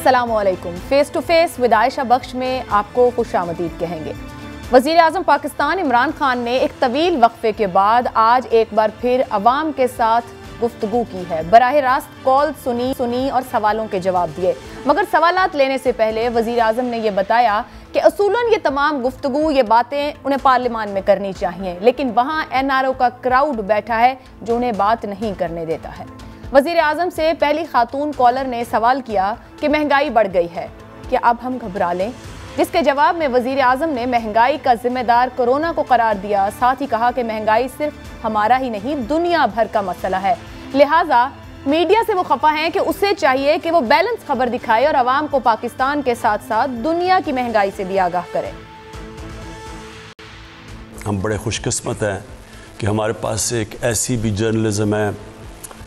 अस्सलामुअलैकुम। Face to face with Ayesha Bakhsh में आपको खुशामदीद कहेंगे। वज़ीर आज़म पाकिस्तान इमरान खान ने एक तवील वक्फे के बाद आज एक बार फिर अवाम के साथ गुफ्तगू की है। बराह रास्त कॉल सुनी और सवालों के जवाब दिए, मगर सवालात लेने से पहले वज़ीर आज़म ने यह बताया कि असूलन ये तमाम गुफ्तगू, ये बातें उन्हें पार्लियामान में करनी चाहिए, लेकिन वहाँ NRO का क्राउड बैठा है जो उन्हें बात नहीं करने देता है। वज़ीर आज़म से पहली खातून कॉलर ने सवाल किया कि महंगाई बढ़ गई है, क्या अब हम घबरा लें? जिसके जवाब में वज़ीर आज़म ने महंगाई का जिम्मेदार कोरोना को करार दिया। साथ ही कहा कि महंगाई सिर्फ हमारा ही नहीं, दुनिया भर का मसला है, लिहाजा मीडिया से वो खफा हैं कि उसे चाहिए कि वो बैलेंस खबर दिखाए और आवाम को पाकिस्तान के साथ साथ दुनिया की महंगाई से भी आगाह करे। हम बड़े खुशकिस्मत हैं कि हमारे पास एक ऐसी भी जर्नलिज्म है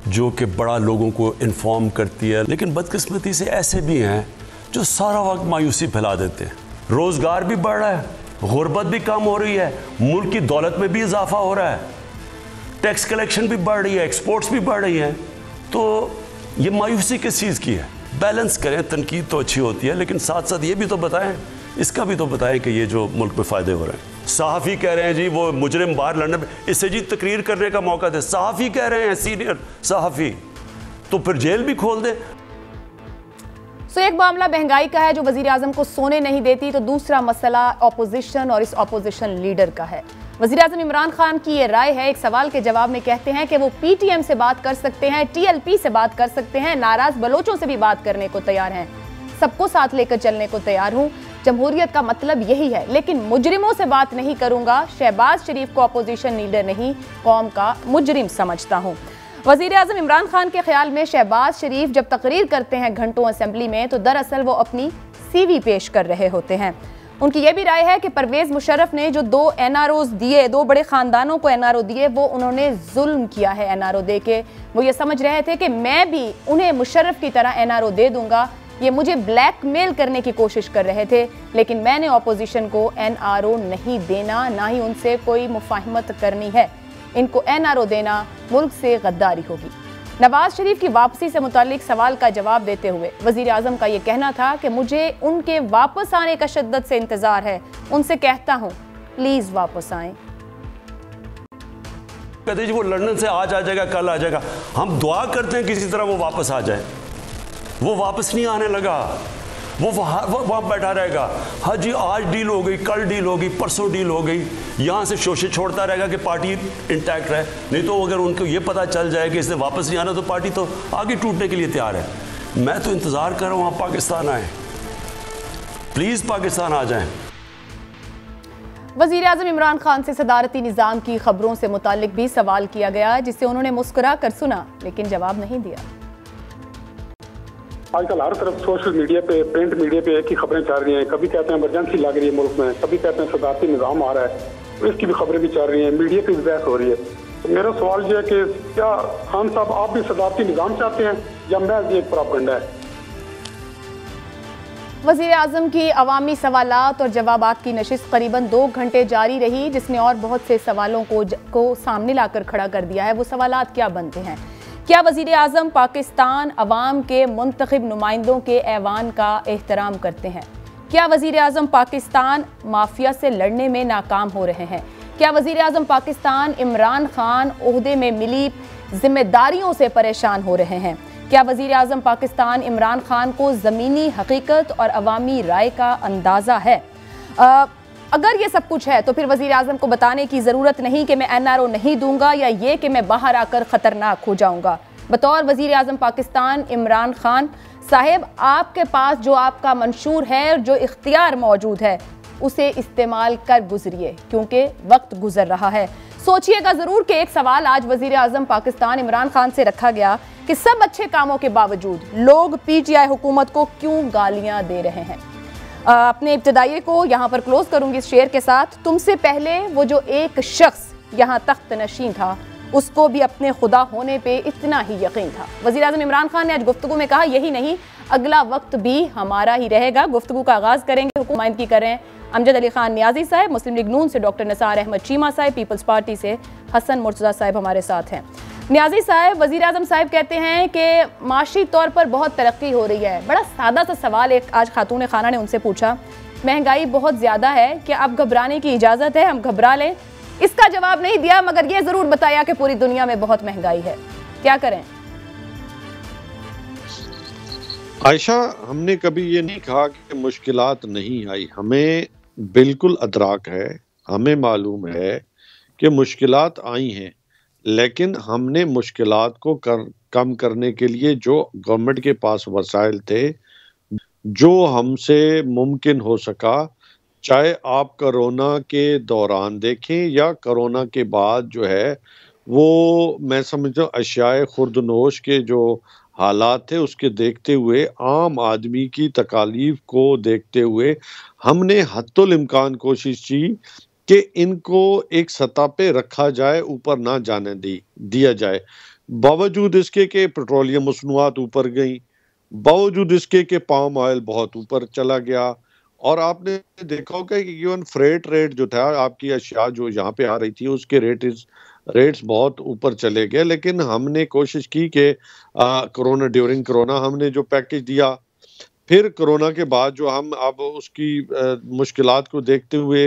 जो कि बड़ा लोगों को इन्फॉर्म करती है, लेकिन बदकिस्मती से ऐसे भी हैं जो सारा वक्त मायूसी फैला देते हैं। रोज़गार भी बढ़ रहा है, गुर्बत भी कम हो रही है, मुल्क की दौलत में भी इजाफा हो रहा है, टैक्स कलेक्शन भी बढ़ रही है, एक्सपोर्ट्स भी बढ़ रही हैं, तो ये मायूसी किस चीज़ की है? बैलेंस करें, तनकीद तो अच्छी होती है, लेकिन साथ साथ ये भी तो बताएं, इसका भी तो बताएं कि ये जो मुल्क में फ़ायदे हो रहे हैं। सहाफ़ी कह रहे हैं जी वो मुजरिम बाहर लड़ने पे, इससे जी तकरीर करने का मौका दे। सहाफ़ी कह रहे हैं, सीनियर सहाफ़ी, तो फिर जेल भी खोल दें। तो एक मामला महंगाई का है जो वज़ीर आज़म को सोने नहीं देती, तो दूसरा मसला अपोजिशन और इस अपोजिशन लीडर का है। वज़ीर आज़म इमरान खान की ये राय है, एक सवाल के जवाब में कहते हैं कि वो PTM से बात कर सकते हैं, TLP से बात कर सकते हैं, नाराज़ बलोचों से भी बात करने को तैयार हैं, सबको साथ लेकर चलने को तैयार हूँ, जमहूरियत का मतलब यही है, लेकिन मुजरिमों से बात नहीं करूंगा। शहबाज शरीफ को अपोजिशन लीडर नहीं, कौम का मुजरिम समझता हूँ। वज़ीर आज़म इमरान खान के ख्याल में शहबाज शरीफ जब तकरीर करते हैं घंटों असेंबली में, तो दरअसल वो अपनी CV पेश कर रहे होते हैं। उनकी यह भी राय है कि परवेज़ मुशर्रफ ने जो 2 NROs दिए, 2 बड़े ख़ानदानों को NRO दिए, वो उन्होंने जुल्म किया है NRO दे के। वो ये समझ रहे थे कि मैं भी उन्हें मुशर्रफ की तरह NRO दे दूंगा, ये मुझे ब्लैकमेल करने की कोशिश कर रहे थे, लेकिन मैंने अपोजिशन को NRO नहीं देना, ना ही उनसे कोई मुफाहिमत करनी है। इनको NRO देना मुल्क से गद्दारी होगी। नवाज शरीफ की वापसी से मुतालिक सवाल का जवाब देते हुए वज़ीर आज़म का ये कहना था कि मुझे उनके वापस आने का शिद्दत से इंतज़ार है, उनसे कहता हूँ प्लीज़ वापस आएँ। कहते जी वो लंदन से आज आ जाएगा, कल आ जाएगा, हम दुआ करते हैं किसी तरह वो वापस आ जाए। वो वापस नहीं आने लगा, वो वहाँ बैठा रहेगा। हाँ जी आज डील हो गई, कल डील हो गई, परसों डील हो गई, यहाँ से शोषे छोड़ता रहेगा कि पार्टी इंटैक्ट रहे। नहीं तो अगर उनको ये पता चल जाए कि इसने वापस नहीं आना, तो पार्टी तो आगे टूटने के लिए तैयार है। मैं तो इंतज़ार कर रहा हूँ आप पाकिस्तान आए, प्लीज़ पाकिस्तान आ जाएँ। वज़ीर आज़म इमरान खान से सदारती निज़ाम की खबरों से मुतालिक भी सवाल किया गया, जिसे उन्होंने मुस्कुरा कर सुना, लेकिन जवाब नहीं दिया। आजकल हर तरफ सोशल मीडिया पे, प्रिंट मीडिया पे एक ही खबरें चल रही हैं। कभी कहते हैं इमरजेंसी लग रही है मुल्क में, कभी कहते हैं सदारती निज़ाम आ रहा है, तो इसकी भी खबरें भी चल रही हैं, मीडिया की भी बहस हो रही है। तो मेरा सवाल ये है कि क्या खान साहब आप भी सदारती निज़ाम चाहते हैं या महज ये एक प्रोपेगेंडा है? वज़ीर आज़म की अवामी सवालात और जवाबात की नशिस्त करीबन 2 घंटे जारी रही, जिसने और बहुत से सवालों को सामने लाकर खड़ा कर दिया है। वो सवालात क्या बनते हैं? क्या वज़ीर आज़म पाकिस्तान अवाम के मुंतखब नुमाइंदों के ऐवान का एहतराम करते हैं? क्या वज़ीर आज़म पाकिस्तान माफिया से लड़ने में नाकाम हो रहे हैं? क्या वज़ीर आज़म पाकिस्तान इमरान खान ओहदे में मिली जिम्मेदारियों से परेशान हो रहे हैं? क्या वज़ीर आज़म पाकिस्तान इमरान खान को ज़मीनी हकीकत और अवामी राय का अंदाज़ा है? अगर ये सब कुछ है तो फिर वज़ीर आज़म को बताने की ज़रूरत नहीं कि मैं NRO नहीं दूंगा या ये कि मैं बाहर आकर ख़तरनाक हो जाऊंगा। बतौर वज़ीर आज़म पाकिस्तान इमरान खान साहिब, आपके पास जो आपका मंशूर है, जो इख्तियार मौजूद है, उसे इस्तेमाल कर गुजरिए, क्योंकि वक्त गुजर रहा है। सोचिएगा ज़रूर कि एक सवाल आज वज़ीर आज़म पाकिस्तान इमरान खान से रखा गया कि सब अच्छे कामों के बावजूद लोग PTI हुकूमत को क्यों गालियाँ दे रहे हैं। अपने इब्तदाई को यहाँ पर क्लोज करूंगी इस शेर के साथ। तुमसे पहले वो जो एक शख्स यहाँ तख्त नशीं था, उसको भी अपने खुदा होने पे इतना ही यकीन था। वज़ीर आज़म इमरान खान ने आज गुफ्तगू में कहा, यही नहीं अगला वक्त भी हमारा ही रहेगा। गुफ्तगू का आगाज़ करेंगे, हुकूमत की करें अमजद अली खान नियाजी साहब, मुस्लिम लीग नून से डॉक्टर निसार अहमद चीमा साहब, पीपल्स पार्टी से हसन मुर्तज़ा साहब हमारे साथ हैं। न्याजी साहब, वजीर आजम साहब कहते हैं कि माशी तौर पर बहुत तरक्की हो रही है। बड़ा सादा सा सवाल एक आज खातून खाना ने उनसे पूछा, महंगाई बहुत ज़्यादा है, क्या अब घबराने की इजाज़त है, हम घबरा लें? इसका जवाब नहीं दिया, मगर ये ज़रूर बताया कि पूरी दुनिया में बहुत महंगाई है, क्या करें? आयशा, हमने कभी ये नहीं कहा कि मुश्किलात नहीं आई। हमें बिल्कुल अदराक है, हमें मालूम है कि मुश्किलात आई हैं, लेकिन हमने मुश्किलात को कम करने के लिए जो गवर्नमेंट के पास वसाइल थे, जो हमसे मुमकिन हो सका, चाहे आप कोरोना के दौरान देखें या कोरोना के बाद जो है वो मैं समझता हूँ अशियाए खुर्दनोश के जो हालात थे उसके देखते हुए, आम आदमी की तकालीफ को देखते हुए हमने हत्तुल इम्कान कोशिश की कि इनको एक सतह पे रखा जाए, ऊपर ना जाने दिया जाए। बावजूद इसके कि पेट्रोलियम मसनूआत ऊपर गई, बावजूद इसके कि पाम ऑयल बहुत ऊपर चला गया, और आपने देखा होगा कि इवन फ्रेट रेट जो था, आपकी अशिया जो यहाँ पे आ रही थी उसके रेट्स बहुत ऊपर चले गए। लेकिन हमने कोशिश की कि ड्यूरिंग कोरोना हमने जो पैकेज दिया, फिर कोरोना के बाद जो हम अब उसकी मुश्किलात को देखते हुए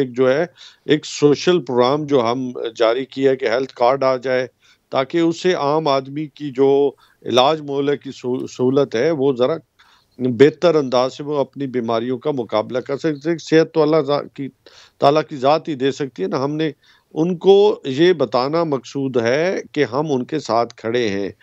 एक सोशल प्रोग्राम जो हम जारी किया कि हेल्थ कार्ड आ जाए, ताकि उससे आम आदमी की जो इलाज मुआवजे की सहूलत है वो ज़रा बेहतर अंदाज से वो अपनी बीमारियों का मुकाबला कर सकते। सेहत तो अल्लाह ताला की ज़ात ही दे सकती है ना। हमने उनको ये बताना मकसूद है कि हम उनके साथ खड़े हैं,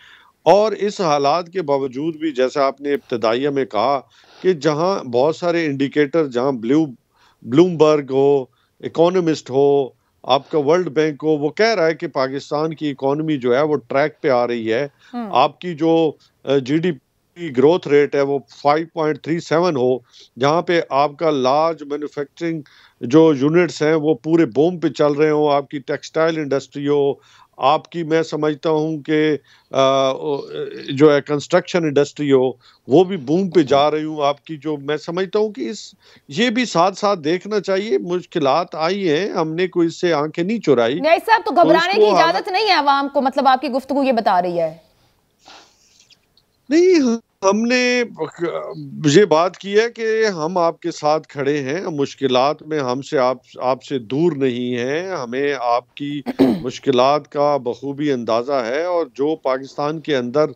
और इस हालात के बावजूद भी, जैसा आपने इब्तदाइया में कहा कि जहां बहुत सारे इंडिकेटर, जहां ब्लूमबर्ग हो, इकोनॉमिस्ट हो, आपका वर्ल्ड बैंक हो, वो कह रहा है कि पाकिस्तान की इकोनॉमी जो है वो ट्रैक पे आ रही है। आपकी जो जीडीपी ग्रोथ रेट है वो 5.37 हो, जहाँ पे आपका लार्ज मैन्युफैक्चरिंग जो यूनिट्स हैं वो पूरे बूम पे चल रहे हो, आपकी टेक्सटाइल इंडस्ट्री हो, आपकी मैं समझता हूँ कि जो है कंस्ट्रक्शन इंडस्ट्री हो, वो भी बूम पे जा रही हूँ आपकी, जो मैं समझता हूँ कि ये भी साथ साथ देखना चाहिए। मुश्किलात आई हैं, हमने कोई इससे आंखें नहीं चुराई। नहीं साहब, तो घबराने की इजाजत नहीं है अवाम को, मतलब आपकी गुफ्तगू ये बता रही है? नहीं, हमने ये बात की है कि हम आपके साथ खड़े हैं, मुश्किलात में हमसे आपसे दूर नहीं हैं, हमें आपकी मुश्किलात का बखूबी अंदाज़ा है, और जो पाकिस्तान के अंदर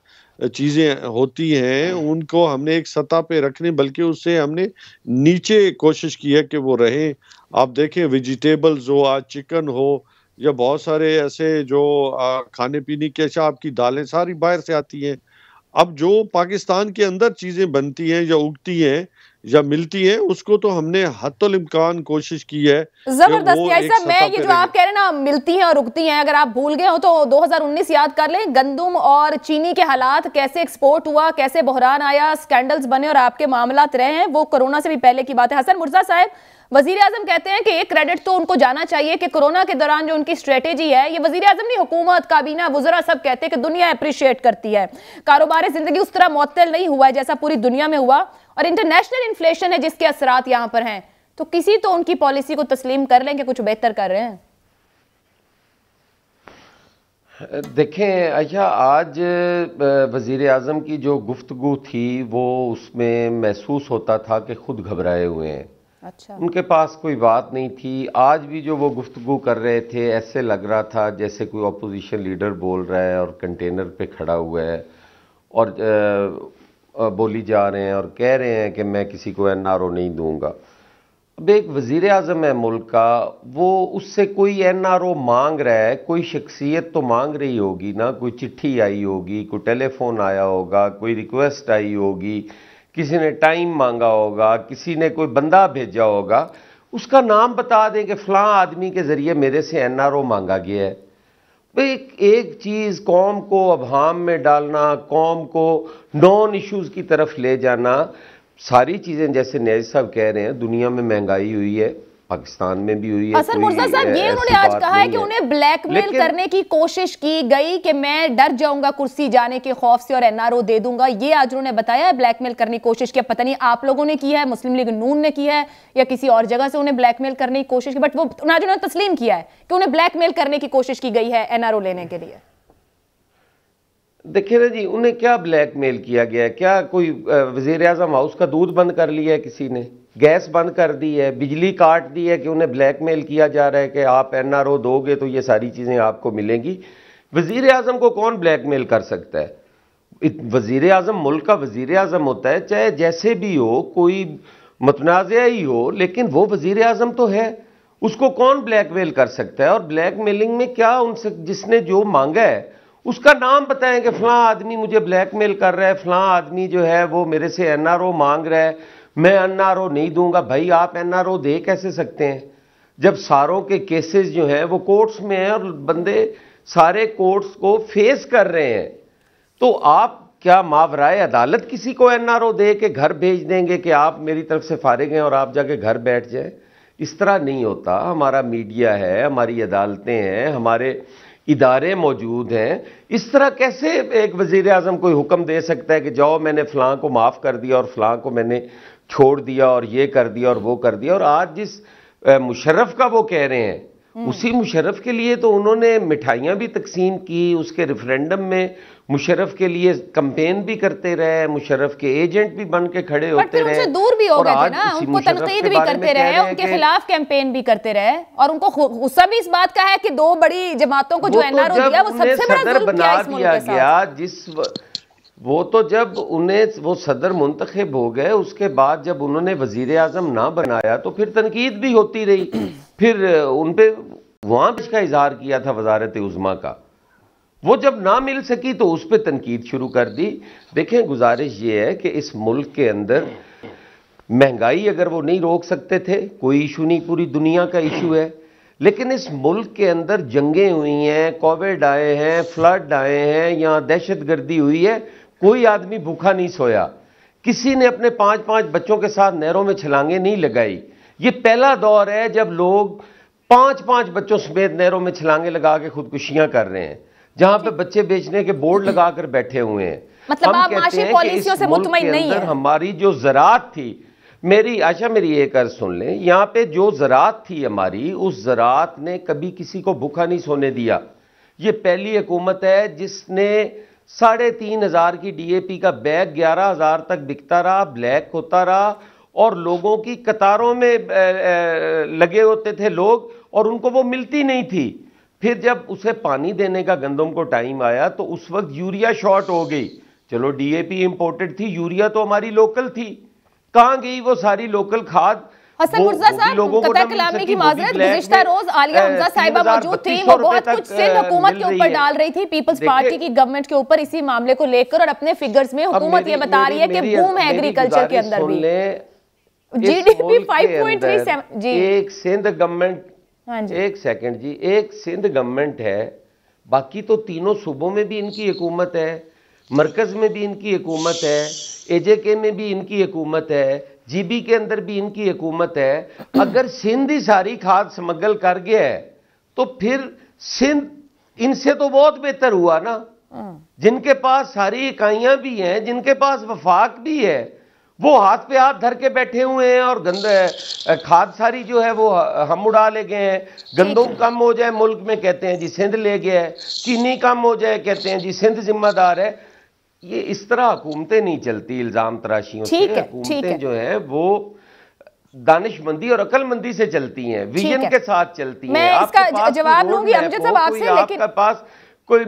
चीज़ें होती हैं उनको हमने एक सतह पे रखने, बल्कि उससे हमने नीचे कोशिश की है कि वो रहें। आप देखें वेजिटेबल्स हो, आज चिकन हो, या बहुत सारे ऐसे जो खाने पीने की अशिया, आपकी दालें सारी बाहर से आती हैं। अब जो पाकिस्तान के अंदर चीजें बनती हैं या उगती हैं या मिलती हैं, उसको तो हमने हत्तुल इम्कान कोशिश की है। जबरदस्त यार साहब, मैं ये जो आप कह रहे हैं ना मिलती हैं और उगती हैं, अगर आप भूल गए हो तो 2019 याद कर लें, गंदुम और चीनी के हालात कैसे एक्सपोर्ट हुआ, कैसे बहरान आया, स्कैंडल्स बने और आपके मामलात रहे हैं, वो कोरोना से भी पहले की बात है। हसन मुर्जा साहब, वजीर आजम कहते हैं कि एक क्रेडिट तो उनको जाना चाहिए कि कोरोना के दौरान जो उनकी स्ट्रेटेजी है, ये वजीर आजम नहीं, हुकूमत, काबीना, वुज़रा सब कहते हैं कि दुनिया अप्रिशिएट करती है। कारोबार जिंदगी उस तरह मुअत्तल नहीं हुआ है जैसा पूरी दुनिया में हुआ, और इंटरनेशनल इन्फ्लेशन है जिसके असरात यहां पर हैं, तो किसी तो उनकी पॉलिसी को तस्लीम कर लें कि कुछ बेहतर कर रहे हैं। देखें अच्छा, आज वजीर आजम की जो गुफ्तगू थी वो उसमें महसूस होता था कि खुद घबराए हुए हैं। अच्छा, उनके पास कोई बात नहीं थी। आज भी जो वो गुफ्तगू कर रहे थे, ऐसे लग रहा था जैसे कोई अपोजिशन लीडर बोल रहा है और कंटेनर पे खड़ा हुआ है और बोली जा रहे हैं और कह रहे हैं कि मैं किसी को एनआरओ नहीं दूंगा। अब एक वजीर आजम है मुल्क का, वो उससे कोई एनआरओ मांग रहा है, कोई शख्सियत तो मांग रही होगी ना, कोई चिट्ठी आई होगी, कोई टेलीफोन आया होगा, कोई रिक्वेस्ट आई होगी, किसी ने टाइम मांगा होगा, किसी ने कोई बंदा भेजा होगा, उसका नाम बता दें कि फलां आदमी के जरिए मेरे से एनआरओ मांगा गया है। एक चीज कौम को अभाम में डालना, कौम को नॉन इश्यूज की तरफ ले जाना, सारी चीजें जैसे न्याजी साहब कह रहे हैं, दुनिया में महंगाई हुई है, पाकिस्तान में भी हुई है। हसन मुर्जा साहब, ये उन्होंने आज कहा है कि उन्हें ब्लैकमेल करने की कोशिश की गई कि मैं डर जाऊंगा कुर्सी जाने के खौफ से और एनआरओ दे दूंगा, ये आज उन्होंने बताया है। ब्लैकमेल करने की कोशिश की, पता नहीं आप लोगों ने की है, मुस्लिम लीग नून ने की है, या किसी और जगह से उन्हें ब्लैकमेल करने की कोशिश की, बट वो आज उन्होंने तस्लीम किया है कि उन्हें ब्लैकमेल करने की कोशिश की गई है एनआरओ लेने के लिए। देखिए ना जी, उन्हें क्या ब्लैकमेल किया गया है? क्या कोई वजीर आजम हाउस का दूध बंद कर लिया है किसी ने, गैस बंद कर दी है, बिजली काट दी है कि उन्हें ब्लैकमेल किया जा रहा है कि आप एनआरओ दोगे तो ये सारी चीजें आपको मिलेंगी? वजीर आजम को कौन ब्लैकमेल कर सकता है? वजीर आजम मुल्क का वजीर आजम होता है, चाहे जैसे भी हो, कोई मुतनाज़ा ही हो, लेकिन वो वजीर आजम तो है, उसको कौन ब्लैकमेल कर सकता है? और ब्लैकमेलिंग में क्या उनसे जिसने जो मांगा है उसका नाम बताएं कि फलां आदमी मुझे ब्लैकमेल कर रहा है, फलां आदमी जो है वो मेरे से एनआरओ मांग रहा है, मैं एनआरओ नहीं दूंगा। भाई आप एनआरओ दे कैसे सकते हैं जब सारों के केसेस जो हैं वो कोर्ट्स में हैं और बंदे सारे कोर्ट्स को फेस कर रहे हैं? तो आप क्या मावराए अदालत किसी को एनआरओ दे के घर भेज देंगे कि आप मेरी तरफ से फारिग हैं और आप जाके घर बैठ जाए? इस तरह नहीं होता। हमारा मीडिया है, हमारी अदालतें हैं, हमारे इदारे मौजूद हैं। इस तरह कैसे एक वजीर आजम कोई हुक्म दे सकता है कि जाओ मैंने फलां को माफ कर दिया और फलां को मैंने छोड़ दिया और ये कर दिया और वो कर दिया? और आज जिस मुशर्रफ का वो कह रहे हैं, उसी मुशर्रफ के लिए तो उन्होंने मिठाइयां भी तकसीम की, उसके रेफरेंडम में मुशर्रफ के लिए कैंपेन भी करते रहे, मुशर्रफ के एजेंट भी बन के खड़े होते रहे, दूर भी हो गए थे ना, उनको तनकीद भी करते रहे, उनके खिलाफ कैंपेन भी करते रहे, और उनको गुस्सा भी इस बात का है कि दो बड़ी जमातों को जो एनआरओ दिया वो सबसे बड़ा जुल्म किया इस मुल्क के साथ। वो तो जब उन्हें वो सदर मुंतखब हो गए, उसके बाद जब उन्होंने वजीर आजम ना बनाया तो फिर तनकीद भी होती रही। फिर उन पे वहां का इजहार किया था वजारत उज़्मा का, वो जब ना मिल सकी तो उस पर तनकीद शुरू कर दी। देखें, गुजारिश ये है कि इस मुल्क के अंदर महंगाई अगर वो नहीं रोक सकते थे, कोई इशू नहीं, पूरी दुनिया का इशू है, लेकिन इस मुल्क के अंदर जंगें हुई हैं, कोविड आए हैं, फ्लड आए हैं, यहाँ दहशतगर्दी हुई है, कोई आदमी भूखा नहीं सोया, किसी ने अपने 5-5 बच्चों के साथ नहरों में छलांगे नहीं लगाई। ये पहला दौर है जब लोग 5-5 बच्चों समेत नहरों में छलांगे लगा के खुदकुशियां कर रहे हैं, जहां पे बच्चे बेचने के बोर्ड लगाकर बैठे हुए हैं। मतलब आप माशी पॉलिसियों से मुतमईन नहीं है? हमारी जो ज़राअत थी, मेरी एक अर्ज सुन लें, यहाँ पे जो ज़राअत थी हमारी, उस ज़राअत ने कभी किसी को भूखा नहीं सोने दिया। ये पहली हुकूमत है जिसने 3,500 की डीएपी का बैग 11,000 तक बिकता रहा, ब्लैक होता रहा, और लोगों की कतारों में लगे होते थे लोग और उनको वो मिलती नहीं थी। फिर जब उसे पानी देने का गंदम को टाइम आया तो उस वक्त यूरिया शॉर्ट हो गई। चलो डीएपी इंपोर्टेड थी, यूरिया तो हमारी लोकल थी, कहां गई वो सारी लोकल खाद? हसन मुर्जा साहब, कतई कलामी की माजरत, गुज़िश्ता रोज आलिया हमजा साहिबा मौजूद थी, वो बहुत कुछ सिंध हुकूमत के ऊपर डाल रही थी, पीपल्स पार्टी की गवर्नमेंट के ऊपर इसी मामले को लेकर, और अपने फिगर्स में हुकूमत ये बता रही है कि बूम है एग्रीकल्चर के अंदर भी, जीडीपी 5.37। जी, एक सिंध गवर्नमेंट, एक सेकंड जी, एक सिंध गवर्नमेंट है, बाकी तो तीनों सूबों में भी इनकी हुकूमत है, मरकज में भी इनकी हुकूमत है, एजेके में भी इनकी हुकूमत है, जीबी के अंदर भी इनकी हुकूमत है। अगर सिंध ही सारी खाद स्मगल कर गया है तो फिर सिंध इनसे तो बहुत बेहतर हुआ ना, जिनके पास सारी इकाइयां भी हैं, जिनके पास वफाक भी है, वो हाथ पे हाथ धर के बैठे हुए हैं और खाद सारी जो है वो हम उड़ा ले गए हैं। गंदम कम हो जाए मुल्क में कहते हैं जी सिंध ले गया है, चीनी कम हो जाए कहते हैं जी सिंध जिम्मेदार है। ये इस तरह हुकूमतें नहीं चलती इल्जाम तराशियों से। हुकूमतें जो है वो दानिशमंदी और अकलमंदी से चलती हैं, विजन के साथ चलती हैं। मैं इसका जवाब लूंगी अमजद साहब आपसे, लेकिन आपके पास कोई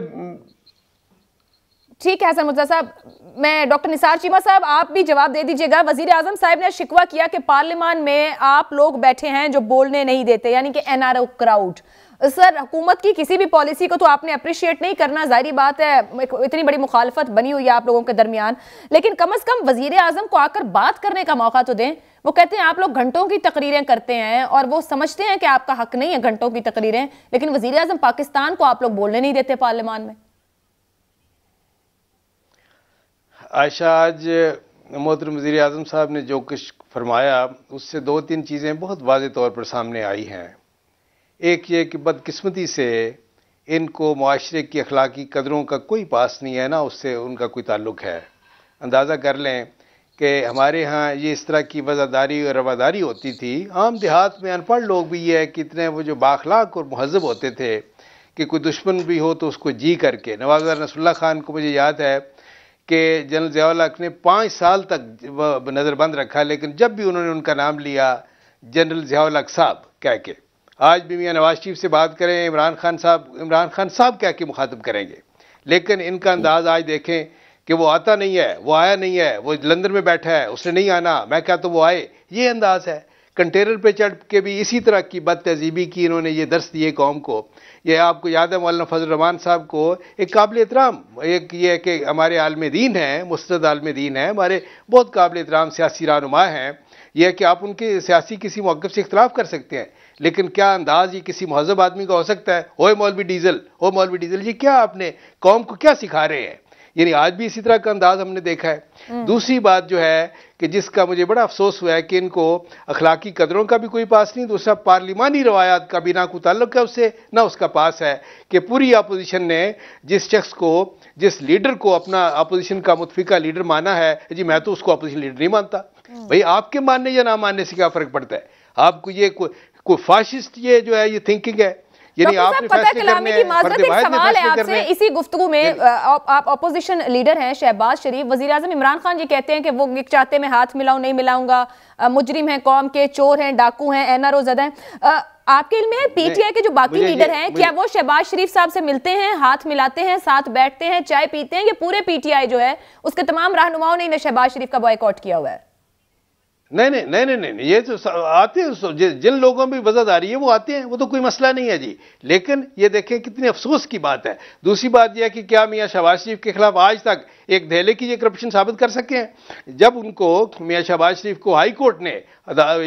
ठीक है हसन मुर्जा साहब, मैं डॉक्टर निसार चीमा साहब आप भी जवाब दे दीजिएगा। वजीर आजम साहब ने शिकवा किया कि पार्लियामान में आप लोग बैठे हैं जो बोलने नहीं देते, यानी कि एनआरओ क्राउड। सर, हुकूमत की किसी भी पॉलिसी को तो आपने अप्रिशिएट नहीं करना, जाहिर बात है, इतनी बड़ी मुखालफत बनी हुई है आप लोगों के दरमियान, लेकिन कम से कम वजीर आजम को आकर बात करने का मौका तो दें। वो कहते हैं आप लोग घंटों की तकरीरें करते हैं और वो समझते हैं कि आपका हक नहीं है घंटों की तकरीरें, लेकिन वजीर आजम पाकिस्तान को आप लोग बोलने नहीं देते पार्लियामान में। आयशा, आज मोहतरम वज़ीर आज़म साहब ने जो कुछ फरमाया उससे 2-3 चीज़ें बहुत वाज़ेह तौर पर सामने आई हैं। एक ये कि बदकिस्मती से इनको मुआशरे की अखलाकी कदरों का कोई पास नहीं है ना, उससे उनका कोई ताल्लुक़ है। अंदाज़ा कर लें कि हमारे यहाँ ये इस तरह की वज़ादारी और रवादारी होती थी। आम देहात में अनपढ़ लोग भी ये है कि इतने वो जो बाखलाक और महज़ब होते थे कि कोई दुश्मन भी हो तो उसको जी करके। नवाब नसरुल्लाह खान को मुझे याद है कि जनरल ज़िया-उल हक ने 5 साल तक नज़रबंद रखा, लेकिन जब भी उन्होंने उनका नाम लिया जनरल ज़िया-उल हक साहब कह के, आज भी मियां नवाज शरीफ से बात करें इमरान खान साहब कह के मुखातब करेंगे, लेकिन इनका अंदाज आज देखें कि वो आता नहीं है, वो आया नहीं है, वो लंदन में बैठा है, उसने नहीं आना, मैं कहता हूँ वो आए, ये अंदाज है। कंटेनर पे चढ़ के भी इसी तरह की बद तहजीबी की इन्होंने ये दर्स दिए कौम को। ये आपको याद है मौलाना फजल रहमान साहब को एक काबिल एहतराम, एक ये है कि हमारे आलम दीन हैं, मुस्तद आलम दीन हैं, हमारे बहुत काबिल एहतराम सियासी रहनुमा हैं। यह है कि आप उनके सियासी किसी मौक़िफ़ से इख्तलाफ कर सकते हैं, लेकिन क्या अंदाज ये किसी महज़ब आदमी का हो सकता है? ओए मौलवी डीजल, ये क्या आपने कौम को क्या सिखा रहे हैं? यानी आज भी इसी तरह का अंदाज हमने देखा है। दूसरी बात जो है कि जिसका मुझे बड़ा अफसोस हुआ है कि इनको अखलाकी कदरों का भी कोई पास नहीं, दूसरा पार्लिमानी रवायात का भी ना कोई ताल्लुक है उससे, ना उसका पास है कि पूरी अपोजिशन ने जिस शख्स को, जिस लीडर को अपना अपोजिशन का मुतफिका लीडर माना है, जी मैं तो उसको अपोजिशन लीडर नहीं मानता। भाई आपके मानने या ना मानने से क्या फर्क पड़ता है? आपको ये कोई फाशिस्ट ये जो है ये थिंकिंग है, यानी आपने फैसले करने हैं, सवाल है आपसे इसी गुफ्तगू में, आप अपोजिशन लीडर हैं शहबाज शरीफ, वजीर आजम इमरान खान जी कहते हैं कि वो चाहते मैं हाथ मिलाऊं, नहीं मिलाऊंगा, मुजरिम हैं कौम के, चोर हैं, डाकू हैं, एनआरओ ज़दा हैं। आपके इल्म में पीटीआई के जो बाकी लीडर हैं, क्या वो शहबाज शरीफ साहब से मिलते हैं, हाथ मिलाते हैं, साथ बैठते हैं, चाय पीते हैं, या पूरे पीटीआई जो है उसके तमाम रहनुमाओं ने शहबाज शरीफ का बॉयकॉट किया हुआ है? नहीं, ये तो आते हैं, जिन लोगों में वजहदारी है वो आते हैं, वो तो कोई मसला नहीं है जी। लेकिन ये देखें कितनी अफसोस की बात है। दूसरी बात यह है कि क्या मियां शहबाज शरीफ के खिलाफ आज तक एक धैले की ये करप्शन साबित कर सके हैं? जब उनको मियां शहबाज शरीफ को हाई कोर्ट ने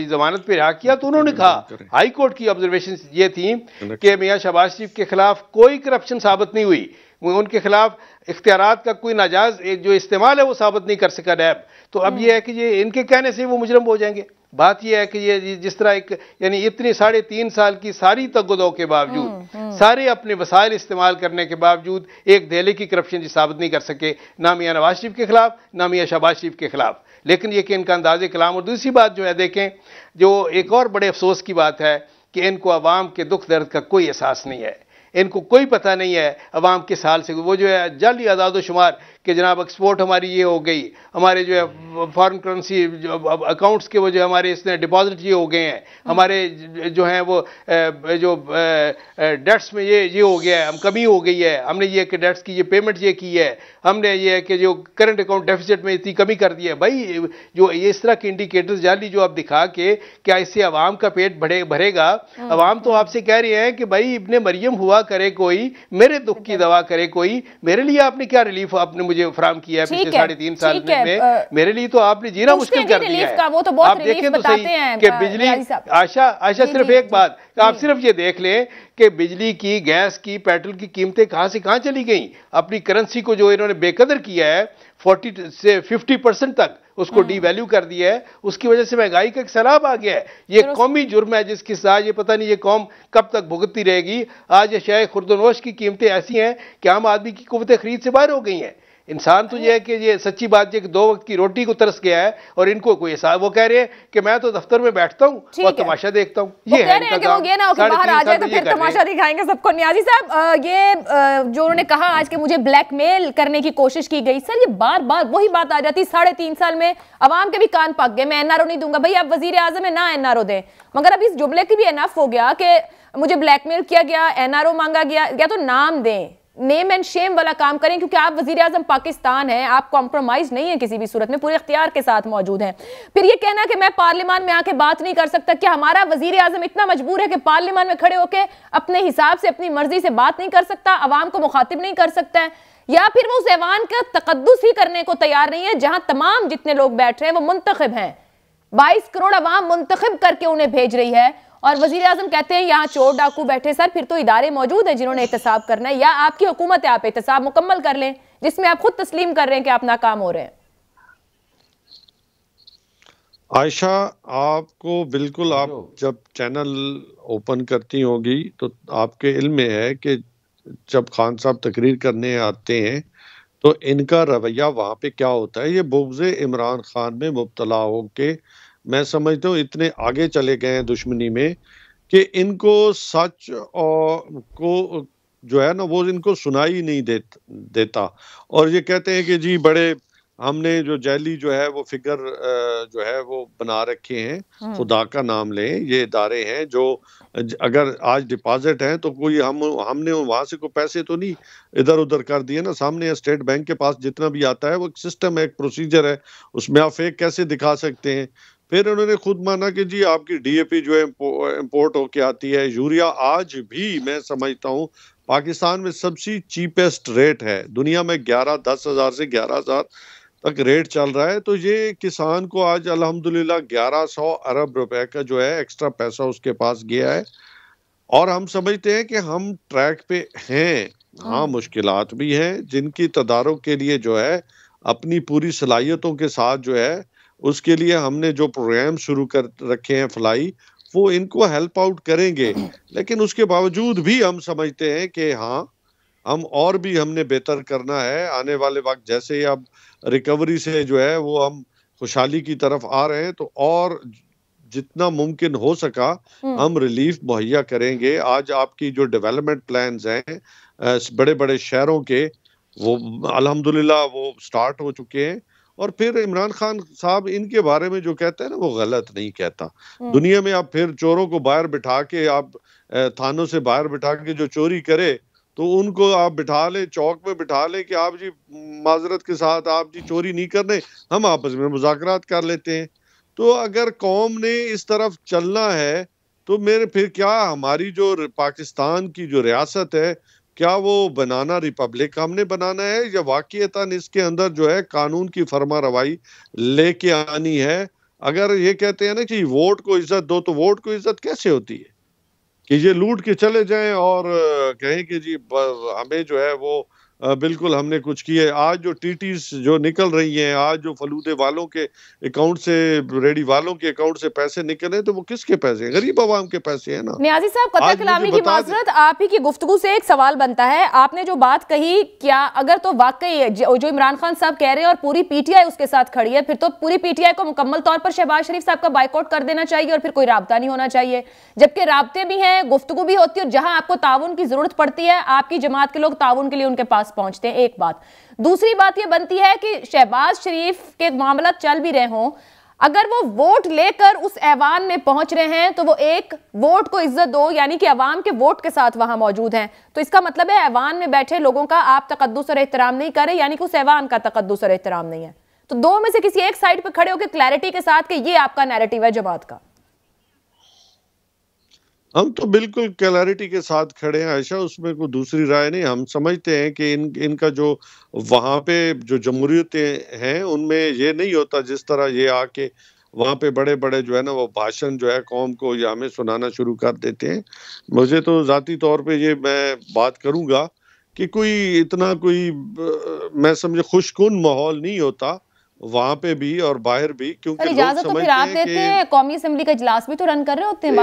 जमानत पे रिहा किया तो उन्होंने कहा, हाई कोर्ट की ऑब्जर्वेशन ये थी कि मियां शहबाज शरीफ के खिलाफ कोई करप्शन साबित नहीं हुई, उनके खिलाफ इख्तियारात का कोई नाजायज जो इस्तेमाल है वो साबित नहीं कर सका नैब। तो अब ये है कि ये इनके कहने से वो मुजरम हो जाएंगे। बात यह है कि ये जिस तरह एक यानी इतनी 3.5 साल की सारी तगदो के बावजूद, सारे अपने वसाइल इस्तेमाल करने के बावजूद एक धेले की करप्शन जी साबित नहीं कर सके, ना मियां नवाज शरीफ के खिलाफ, ना मियां शहबाज शरीफ के खिलाफ। लेकिन ये कि इनका अंदाज़े कलाम। और दूसरी बात जो है देखें, जो एक और बड़े अफसोस की बात है कि इनको अवाम के दुख दर्द का कोई एहसास नहीं है, इनको कोई पता नहीं है अवाम किस हाल से। वो जो है जाली आज़ाद शुमार कि जनाब एक्सपोर्ट हमारी ये हो गई, हमारे जो है फॉरेन करेंसी अकाउंट्स के वो जो हमारे इसने डिपॉजिट ये हो गए हैं, हमारे जो हैं वो जो डेट्स में ये हो गया है, हम कमी हो गई है, हमने ये कि डेट्स की ये पेमेंट ये की है, हमने ये है कि जो करंट अकाउंट डेफिसिट में इतनी कमी कर दी है। भाई जो ये इस तरह के इंडिकेटर्स जाली जो आप दिखा के क्या इससे अवाम का पेट भरेगा? अवाम तो आपसे कह रहे हैं कि भाई इब्ने मरियम हुआ करे कोई, मेरे दुख की दवा करे कोई, मेरे लिए आपने क्या रिलीफ आपने मुझे फराहम किया है पिछले 3.5 साल में? मेरे लिए तो आपने जीना मुश्किल कर दिया है। वो तो बहुत आप देखें तो सही कि बिजली, आशा सिर्फ एक बात आप सिर्फ ये देख लें कि बिजली की, गैस की, पेट्रोल की कीमतें कहां से कहां चली गई। अपनी करेंसी को जो इन्होंने बेकदर किया है 40 से 50% तक उसको डीवैल्यू कर दिया है, उसकी वजह से महंगाई का एक सैलाब आ गया है। ये कौमी जुर्म है जिसकी सजा ये पता नहीं ये कौम कब तक भुगतती रहेगी। आज ये शायद खुर्दनोश की कीमतें ऐसी हैं कि आम आदमी की कुव्वत खरीद से बाहर हो गई हैं। इंसान तो ये है कि ये सच्ची बात है कि 2 वक्त की रोटी को तरस गया है और इनको कोई एहसास। वो कह रहे हैं कि मैं तो दफ्तर में बैठता हूँ और तमाशा देखता हूँ। ये है इनका काम। बाहर आ जाए तो फिर तमाशा दिखाएंगे सबको। नियाजी साहब, ये जो उन्होंने कहा आज के मुझे ब्लैकमेल करने की कोशिश की गई, सर ये बार बार वही बात आ जाती। 3.5 साल में अवाम के भी कान पक गए, मैं एनआरओ नहीं दूंगा। भाई आप वजीर आजम है, ना एनआरओ दें, मगर अब इस जुमले की भी एनफ हो गया कि मुझे ब्लैकमेल किया गया, एनआरओ मांगा गया, या तो नाम दें, नेम एंड शेम वाला काम करें, क्योंकि आप वजीर आजम पाकिस्तान हैं, आप कॉम्प्रोमाइज नहीं है किसी भी सूरत में, पूरे इख्तियार के साथ मौजूद हैं। फिर ये कहना कि मैं पार्लियामान में आके बात नहीं कर सकता, क्या हमारा वजीर आजम इतना मजबूर है कि पार्लियामान में खड़े होकर अपने हिसाब से अपनी मर्जी से बात नहीं कर सकता, अवाम को मुखातिब नहीं कर सकता है, या फिर वो उस ऐवान का तकद्दुस ही करने को तैयार नहीं है जहां तमाम जितने लोग बैठ रहे हैं वो मुंतखब हैं, 22 करोड़ अवाम मुंतखब करके उन्हें भेज रही है, और वजीर आजम कहते हैं यहाँ चोर डाकू बैठे। सर फिर तो इदारे मौजूद है जिन्होंने एहतसाब करना है, या आपकी हुकूमत है, आप एहतसाब मुकम्मल कर लें जिसमें आप खुद तस्लीम कर रहे हैं कि आप नाकाम हो रहे हैं। आयशा, आपको बिल्कुल, आप जब चैनल ओपन करती होगी तो आपके इल्म में है कि जब खान साहब तकरीर करने आते हैं तो इनका रवैया वहां पे क्या होता है। ये बुग़्ज़े इमरान खान में मुब्तला हो के मैं समझता हूँ इतने आगे चले गए हैं दुश्मनी में कि इनको सच और जो है ना वो इनको सुनाई नहीं देता। और ये कहते हैं कि जी बड़े हमने जो जैली जो है वो फिगर जो है वो बना रखे हैं, खुदा का नाम लें, ये इदारे हैं जो अगर आज डिपॉजिट हैं तो कोई हमने वहां से कोई पैसे तो नहीं इधर उधर कर दिए ना, सामने स्टेट बैंक के पास जितना भी आता है वो एक सिस्टम है, एक प्रोसीजर है, उसमें आप फेक कैसे दिखा सकते हैं। फिर उन्होंने खुद माना कि जी आपकी डीएपी जो है इंपोर्ट होके आती है, यूरिया आज भी मैं समझता हूँ पाकिस्तान में सबसे चीपेस्ट रेट है दुनिया में, 10,000 से 11,000 तक रेट चल रहा है। तो ये किसान को आज अल्हम्दुलिल्लाह 1100 अरब रुपए का जो है एक्स्ट्रा पैसा उसके पास गया है। और हम समझते हैं कि हम ट्रैक पे हैं। हाँ, मुश्किलात भी हैं जिनकी तदारुक के लिए जो है अपनी पूरी सलाहियतों के साथ जो है उसके लिए हमने जो प्रोग्राम शुरू कर रखे हैं फ्लाई, वो इनको हेल्प आउट करेंगे। लेकिन उसके बावजूद भी हम समझते हैं कि हाँ हम और भी हमने बेहतर करना है आने वाले वक्त। जैसे ही अब रिकवरी से जो है वो हम खुशहाली की तरफ आ रहे हैं तो और जितना मुमकिन हो सका हम रिलीफ मुहैया करेंगे। आज आपकी जो डेवलपमेंट प्लान्स हैं बड़े बड़े शहरों के, वो अल्हम्दुलिल्लाह वो स्टार्ट हो चुके हैं। और फिर इमरान खान साहब इनके बारे में जो कहते हैं ना वो गलत नहीं कहता। दुनिया में आप फिर चोरों को बाहर बिठा के, आप थानों से बाहर बिठा के जो चोरी करे तो उनको आप बिठा ले, चौक में बिठा ले कि आप जी माजरत के साथ आप जी चोरी नहीं करने, हम आपस में मुज़ाकरात कर लेते हैं। तो अगर कौम ने इस तरफ चलना है तो मेरे फिर क्या हमारी जो पाकिस्तान की जो रियासत है, क्या वो बनाना रिपब्लिक हमने बनाना है या वाकईतन इसके अंदर जो है कानून की फरमा रवाई लेके आनी है। अगर ये कहते हैं ना कि वोट को इज्जत दो, तो वोट को इज्जत कैसे होती है कि ये लूट के चले जाएं और कहें कि जी हमें जो है वो बिल्कुल हमने कुछ किए। आज जो टीटीज जो निकल रही हैं, आज जो फलूदे वालों के अकाउंट से, रेडी वालों के अकाउंट से पैसे निकल रहे, तो वो किसके पैसे हैं? गरीब आवाम के पैसे हैं ना। नियाजी साहब, कतई कलामी की माजरत, आप ही की गुफ्तगू से एक सवाल बनता है। आपने जो बात कही, क्या अगर तो वाकई जो इमरान खान साहब कह रहे हैं और पूरी पीटीआई उसके साथ खड़ी है, फिर तो पूरी पीटीआई को मुकम्मल तौर पर शहबाज शरीफ साहब का बाइकआउट कर देना चाहिए और फिर कोई राब्ता नहीं होना चाहिए। जबकि राब्ते भी हैं, गुफ्तगू भी होती है और जहां आपको ताउन की जरूरत पड़ती है आपकी जमात के लोग ताउन के लिए उनके पास पहुंचते हैं। एक बात। दूसरी बात यह बनती है कि शहबाज शरीफ के मामला चल भी रहे हों, अगर वो वोट लेकर उस ऐवान में पहुंच रहे हैं तो वो एक वोट को इज्जत दो, यानी कि अवाम के वोट के साथ वहां मौजूद हैं, तो इसका मतलब है ऐवान में बैठे लोगों का आप तकद्दुस और एहतराम नहीं कर रहे, यानी कि उस ऐवान का तकद्दुस और एहतराम नहीं है। तो दो में से किसी एक साइड पर खड़े होकर क्लैरिटी के साथ कि ये आपका नैरेटिव है जमात का। हम तो बिल्कुल क्लैरिटी के साथ खड़े हैं आयशा, उसमें कोई दूसरी राय नहीं। हम समझते हैं कि इनका जो वहाँ पे जो जमहूरियतें हैं उनमें ये नहीं होता जिस तरह ये आके वहाँ पे बड़े बड़े जो है ना वो भाषण जो है कौम को या हमें सुनाना शुरू कर देते हैं। मुझे तो ज़ाती तौर पे ये मैं बात करूँगा कि कोई इतना कोई मैं समझे खुशकुन माहौल नहीं होता वहां पे भी और बाहर भी, क्योंकि इजाजत तो फिर आप देते हैं, कौमी असेंबली का इजलास भी तो रन कर रहे होते हैं,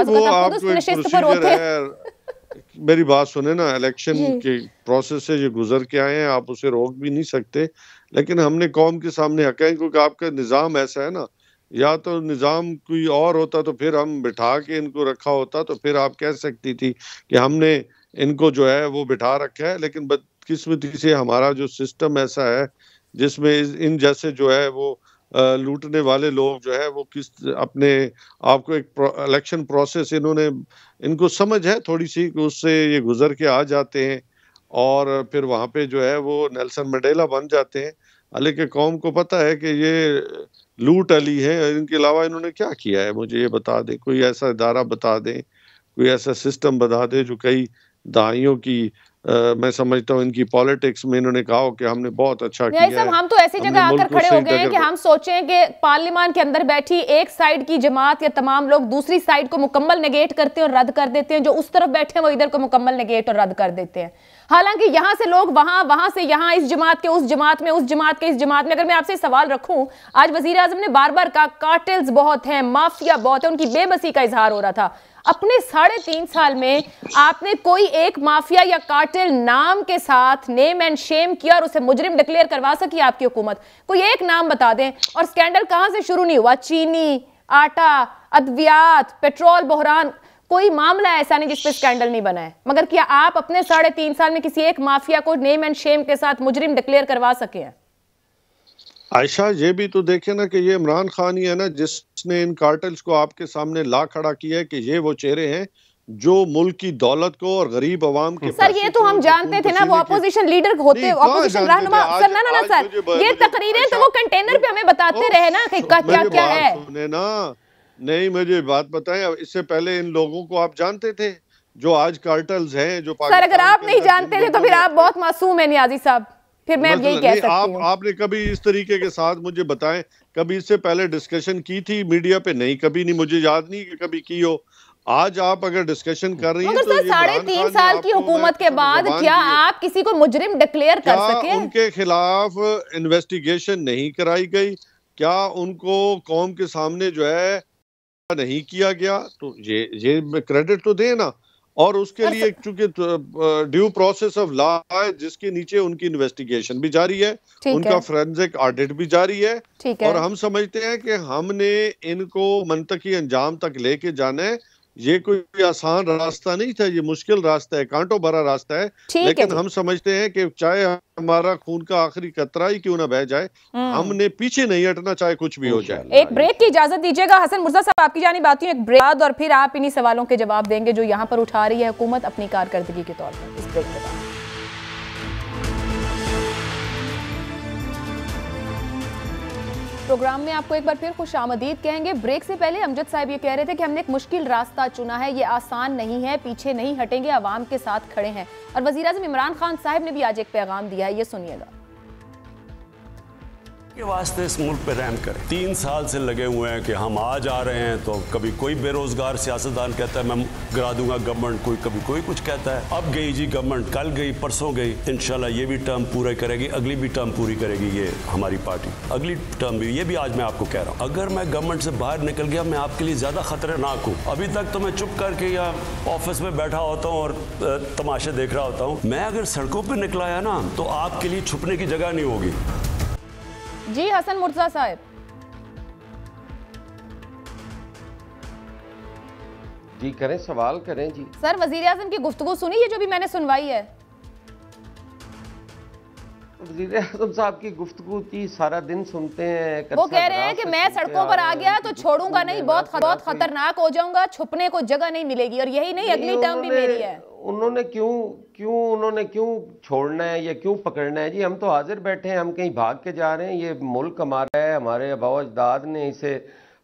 मेरी बात सुने ना, इलेक्शन के प्रोसेस से ये गुजर के आए हैं, आप उसे रोक भी नहीं सकते। लेकिन हमने कौम के सामने हक है, क्योंकि आपका निज़ाम ऐसा है ना, या तो निज़ाम कोई और होता तो फिर हम बिठा के इनको रखा होता, तो फिर आप कह सकती थी कि हमने इनको जो है वो बिठा रखा है। लेकिन बदकिस्मती से हमारा जो सिस्टम ऐसा है जिसमें इन जैसे जो है वो लूटने वाले लोग जो है वो किस अपने आपको एक इलेक्शन प्रोसेस इनको समझ है थोड़ी सी, उससे ये गुजर के आ जाते हैं और फिर वहाँ पे जो है वो नेल्सन मंडेला बन जाते हैं। हालांकि कौम को पता है कि ये लूट अली है, इनके अलावा इन्होंने क्या किया है मुझे ये बता दें, कोई ऐसा इदारा बता दें, कोई ऐसा सिस्टम बता दें जो कई दहाइयों की मैं समझता हूँ इनकी पॉलिटिक्स में इन्होंने कहा हो कि हमने बहुत अच्छा किया है। हम तो ऐसी जगह आकर खड़े हो गए हैं कि हम सोचें कि पार्लियामान के अंदर बैठी एक साइड की जमात या तमाम लोग दूसरी साइड को मुकम्मल नेगेट करते हैं और रद्द कर देते हैं, जो उस तरफ बैठे हैं वो इधर को मुकम्मल नेगेट और रद्द कर देते हैं। हालांकि यहां से लोग वहां, वहां से यहां, इस जमात के उस जमात में, उस जमात के इस जमात में। अगर मैं आपसे सवाल रखूं, आज वजीर आजम ने बार बार कहा कार्टेल्स बहुत हैं, माफिया बहुत है, उनकी बेबसी का इजहार हो रहा था। अपने 3.5 साल में आपने कोई एक माफिया या कार्टेल नाम के साथ नेम एंड शेम किया और उसे मुजरिम डिक्लेयर करवा सकी आपकी हुकूमत? कोई एक नाम बता दें। और स्कैंडल कहां से शुरू नहीं हुआ? चीनी, आटा, अद्वियात, पेट्रोल बहरान, कोई मामला ऐसा नहीं जिसपे स्कैंडल नहीं बना है, मगर क्या आप अपने 3.5 साल में किसी एक माफिया को नेम एंड शेम के साथ मुजरिम डिक्लेयर करवा सके हैं? आयशा, ये भी तो देखे ना कि ये इमरान खान ही है ना जिसने इन कार्टल्स को आपके सामने ला खड़ा किया है कि ये वो चेहरे हैं जो मुल्क की दौलत को और गरीब अवाम के सर ये तो हम जानते थे ना, वो अपोजिशन लीडर होते, अपोजिशन रहनुमा। सर ना सर, ये तकरीरें तो वो कंटेनर पे हमें बताते रहे ना कि क्या क्या है। सुने ना, नहीं मुझे बात बताएं, इससे पहले इन लोगों को आप जानते थे जो आज कार्टल्स हैं? जो सर अगर आप नहीं जानते थे तो फिर आप बहुत मासूम है नियाजी साहब, फिर मैं यही कह सकती हूं। आपने कभी इस तरीके के साथ मुझे बताएं, कभी इससे पहले डिस्कशन की थी मीडिया पे? नहीं, कभी नहीं, मुझे याद नहीं कि कभी की हो। आज आप अगर डिस्कशन कर रही हैं तो 3.5 साल की हुकूमत के बाद क्या आप किसी को मुजरिम डिक्लेयर कर सके? उनके खिलाफ इन्वेस्टिगेशन नहीं कराई गई? क्या उनको कौम के सामने जो है नहीं किया गया? तो ये क्रेडिट तो दे ना। और उसके लिए चूंकि ड्यू प्रोसेस ऑफ लॉ है जिसके नीचे उनकी इन्वेस्टिगेशन भी जारी है, उनका फोरेंसिक ऑडिट भी जारी है, और हम समझते हैं कि हमने इनको मंतकी अंजाम तक लेके जाना है। ये कोई आसान रास्ता नहीं था, ये मुश्किल रास्ता है, कांटों भरा रास्ता है, लेकिन हम समझते हैं कि चाहे हमारा खून का आखिरी कतरा ही क्यों ना बह जाए, हमने पीछे नहीं हटना, चाहे कुछ भी हो जाए। एक ब्रेक की इजाजत दीजिएगा। हसन मुर्जा साहब, आपकी जानिब आती हूँ एक ब्रेक, और फिर आप इन्हीं सवालों के जवाब देंगे जो यहाँ पर उठा रही है हुकूमत अपनी कारकर्दगी के तौर पर। इस ब्रेक के बाद प्रोग्राम में आपको एक बार फिर खुश आमदीद कहेंगे। ब्रेक से पहले अमजद साहब ये कह रहे थे कि हमने एक मुश्किल रास्ता चुना है, ये आसान नहीं है, पीछे नहीं हटेंगे, आवाम के साथ खड़े हैं। और वज़ीर आज़म इमरान खान साहब ने भी आज एक पैगाम दिया है, ये सुनिएगा। के वास्ते इस मुल्क पे रहम करें। 3 साल से लगे हुए हैं कि हम आज आ रहे हैं तो कभी कोई बेरोजगार सियासतदान कहता है मैं गिरा दूंगा गवर्नमेंट, कभी कोई कुछ कहता है। अब गई जी गवर्नमेंट, कल गई, परसों गई, इंशाल्लाह ये भी टर्म पूरा करेगी, अगली भी टर्म पूरी करेगी ये हमारी पार्टी, अगली टर्म भी। ये भी आज मैं आपको कह रहा हूँ, अगर मैं गवर्नमेंट से बाहर निकल गया मैं आपके लिए ज्यादा खतरनाक हूँ। अभी तक तो मैं चुप करके या ऑफिस में बैठा होता हूँ और तमाशे देख रहा होता हूँ। मैं अगर सड़कों पर निकला है ना तो आपके लिए छुपने की जगह नहीं होगी। जी हसन मुर्जा साहब। जी करें, सवाल करें जी। सर वजीर आज़म की गुफ्तगू सुनी है जो भी मैंने सुनवाई है? वज़ीर आज़म साहब की गुफ्तगू की सारा दिन सुनते हैं, वो कह रहे हैं कि मैं सड़कों पर आ गया तो छोड़ूंगा नहीं, बहुत खतरनाक हो जाऊंगा, छुपने को जगह नहीं मिलेगी, और यही नहीं अगली टर्म भी मेरी है। उन्होंने क्यों छोड़ना है या क्यों पकड़ना है जी? हम तो हाजिर बैठे हैं, हम कहीं भाग के जा रहे हैं? ये मुल्क हमारा है, हमारे आबा अजदाद ने इसे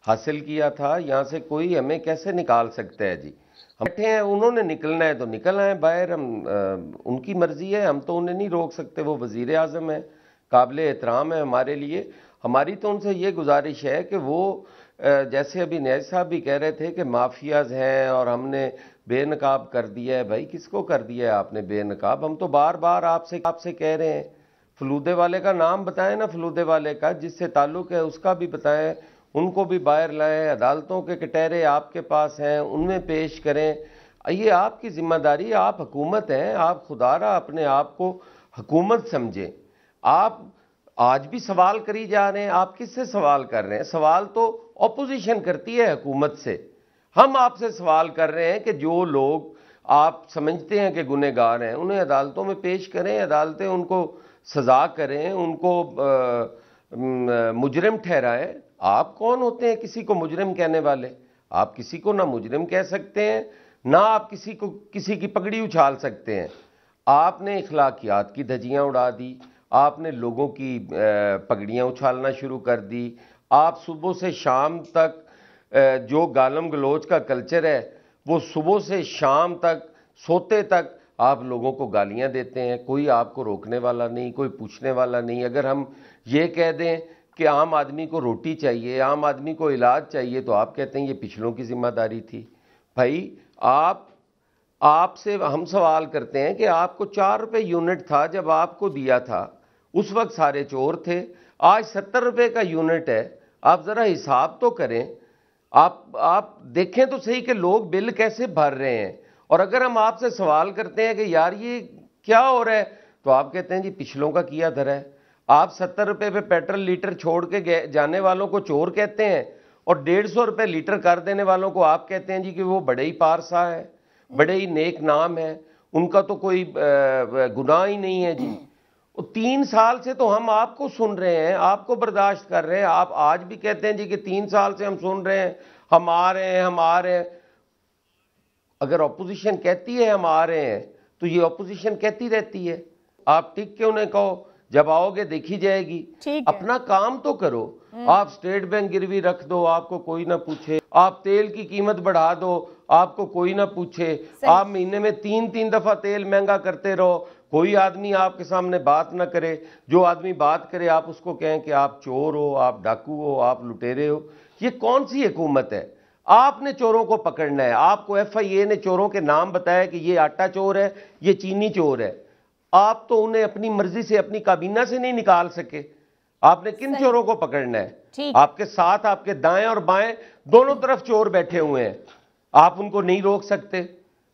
हासिल किया था, यहाँ से कोई हमें कैसे निकाल सकता है जी? हम बैठे हैं, उन्होंने निकलना है तो निकल आए बाहर, उनकी मर्जी है, हम तो उन्हें नहीं रोक सकते। वो वज़ीर आज़म है, काबिल एहतराम है हमारे लिए। हमारी तो उनसे ये गुजारिश है कि वो जैसे अभी नैज साहब भी कह रहे थे कि माफियाज हैं और हमने बेनकाब कर दिया है। भाई किसको कर दिया है आपने बेनकाब? हम तो बार बार आपसे कह रहे हैं, फलूदे वाले का नाम बताएं ना, फलूदे वाले का जिससे ताल्लुक़ है उसका भी बताएं, उनको भी बाहर लाएं, अदालतों के कटहरे आपके पास हैं उनमें पेश करें। ये आपकी जिम्मेदारी, आप हुकूमत हैं, आप खुदारा अपने आप को हुकूमत समझें। आप आज भी सवाल करी जा रहे हैं, आप किससे सवाल कर रहे हैं? सवाल तो ऑपोजिशन करती है हुकूमत से। हम आपसे सवाल कर रहे हैं कि जो लोग आप समझते हैं कि गुनहगार हैं उन्हें अदालतों में पेश करें, अदालतें उनको सजा करें, उनको मुजरिम ठहराएं। आप कौन होते हैं किसी को मुजरिम कहने वाले? आप किसी को ना मुजरिम कह सकते हैं, ना आप किसी की पगड़ी उछाल सकते हैं। आपने इखलाकियात की धज्जियां उड़ा दी, आपने लोगों की पगड़ियां उछालना शुरू कर दी। आप सुबह से शाम तक जो गालम गलोच का कल्चर है वो सुबह से शाम तक सोते तक आप लोगों को गालियां देते हैं। कोई आपको रोकने वाला नहीं, कोई पूछने वाला नहीं। अगर हम ये कह दें कि आम आदमी को रोटी चाहिए, आम आदमी को इलाज चाहिए, तो आप कहते हैं ये पिछलों की जिम्मेदारी थी। भाई आपसे हम सवाल करते हैं कि आपको 4 रुपये यूनिट था जब आपको दिया था, उस वक्त सारे चोर थे। आज 70 रुपये का यूनिट है। आप ज़रा हिसाब तो करें, आप देखें तो सही कि लोग बिल कैसे भर रहे हैं। और अगर हम आपसे सवाल करते हैं कि यार ये क्या हो रहा है, तो आप कहते हैं जी पिछलों का किया धरा है। आप 70 रुपये पे पेट्रोल लीटर छोड़ के जाने वालों को चोर कहते हैं, और 150 रुपए लीटर कर देने वालों को आप कहते हैं जी कि वो बड़े ही पारसा है, बड़े ही नेक नाम है, उनका तो कोई गुनाह ही नहीं है जी। 3 साल से तो हम आपको सुन रहे हैं, आपको बर्दाश्त कर रहे हैं, आप आज भी कहते हैं जी कि 3 साल से हम सुन रहे हैं, हम आ रहे हैं, हम आ रहे हैं। अगर ऑपोजिशन कहती है हम आ रहे हैं तो ये ऑपोजिशन कहती रहती है, आप टिक क्यों नहीं कहो, जब आओगे देखी जाएगी। अपना काम तो करो। आप स्टेट बैंक गिरवी रख दो, आपको कोई ना पूछे। आप तेल की कीमत बढ़ा दो, आपको कोई ना पूछे। आप महीने में 3-3 दफा तेल महंगा करते रहो, कोई आदमी आपके सामने बात ना करे। जो आदमी बात करे आप उसको कहें कि आप चोर हो, आप डाकू हो, आप लुटेरे हो। ये कौन सी हुकूमत है? आपने चोरों को पकड़ना है। आपको FIA ने चोरों के नाम बताया कि ये आटा चोर है, ये चीनी चोर है। आप तो उन्हें अपनी मर्जी से अपनी काबीना से नहीं निकाल सके। आपने किन चोरों को पकड़ना है? आपके साथ आपके दाएं और बाएं दोनों तरफ चोर बैठे हुए हैं, आप उनको नहीं रोक सकते।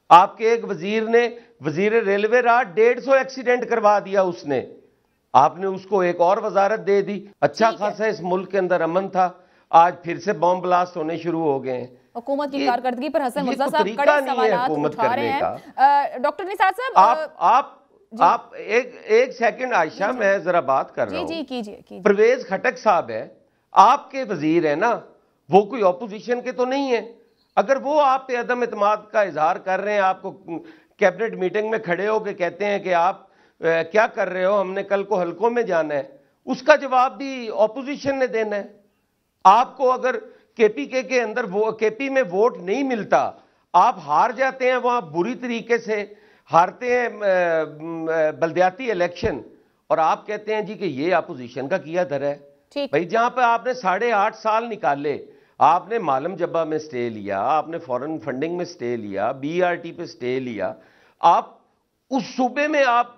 आपके एक वजीर ने, वजीर रेलवे रहा, 150 एक्सीडेंट करवा दिया उसने, आपने उसको एक और वजारत दे दी। अच्छा खासा इस मुल्क के अंदर अमन था, आज फिर से बॉम्ब ब्लास्ट होने शुरू हो गए हैं। हुकूमत की कारकर्दगी पर हसन मिर्जा साहब कड़े सवालात उठा रहे हैं। डॉक्टर निसार साहब, आप एक सेकंड आयशा, मैं जरा बात कर रहा हूं। जी कीजिए। परवेज खटक साहब है, आपके वजीर है ना, वो कोई ऑपोजिशन के तो नहीं है। अगर वो आप पे अदम एतमाद का इजहार कर रहे हैं, आपको कैबिनेट मीटिंग में खड़े होकर कहते हैं कि आप क्या कर रहे हो, हमने कल को हलकों में जाना है, उसका जवाब भी ऑपोजिशन ने देना है। आपको अगर KPK के अंदर KP में वोट नहीं मिलता, आप हार जाते हैं, वहां बुरी तरीके से हारते हैं बल्दियाती इलेक्शन, और आप कहते हैं जी कि ये अपोजिशन का किया धर है। भाई जहां पर आपने 8.5 साल निकाले, आपने मालम जब्बा में स्टे लिया, आपने फॉरेन फंडिंग में स्टे लिया, BRT पे स्टे लिया, आप उस सूबे में आप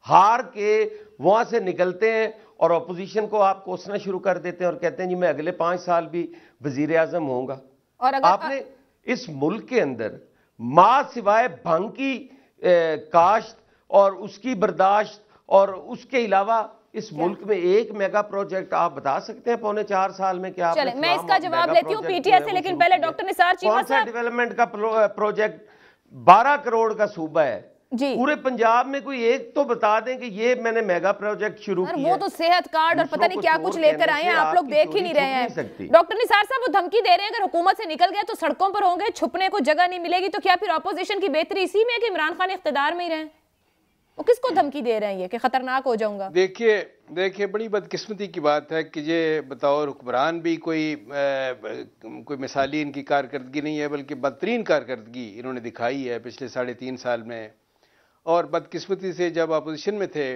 हार के वहां से निकलते हैं और अपोजिशन को आप कोसना शुरू कर देते हैं और कहते हैं जी मैं अगले 5 साल भी वजीर आजम होऊंगा। और अगर आपने इस मुल्क के अंदर मां सिवाय भंग की काश्त और उसकी बर्दाश्त और उसके अलावा इस मुल्क में एक मेगा प्रोजेक्ट आप बता सकते हैं 4.25 साल में क्या? चले, मैं इसका जवाब लेती हूँ PTI से, लेकिन पहले डॉक्टर निसार चीमा साहब। डेवलपमेंट का प्रोजेक्ट 12 करोड़ का सूबा है जी, पूरे पंजाब में कोई एक तो बता दें कि ये मैंने मेगा प्रोजेक्ट शुरू किया। वो तो सेहत कार्ड और पता नहीं क्या कुछ लेकर आए हैं, आप लोग देख ही नहीं रहे हैं। डॉक्टर निसार साहब, वो धमकी दे रहे हैं अगर हुकूमत से निकल गए तो सड़कों पर होंगे, छुपने को जगह नहीं मिलेगी। तो क्या फिर अपोजिशन की बेहतरी इसी में है कि इमरान खान इख्तिदार में ही रहे? वो किसको धमकी दे रहे हैं ये कि खतरनाक हो जाऊंगा? देखिए बड़ी बदकिस्मती की बात है कि ये बतौर हुक्मरान भी कोई मिसाली इनकी कारकर्दगी नहीं है, बल्कि बदतरीन कारकर्दगी इन्होंने दिखाई है पिछले 3.5 साल में। और बदकिस्मती से जब अपोजिशन में थे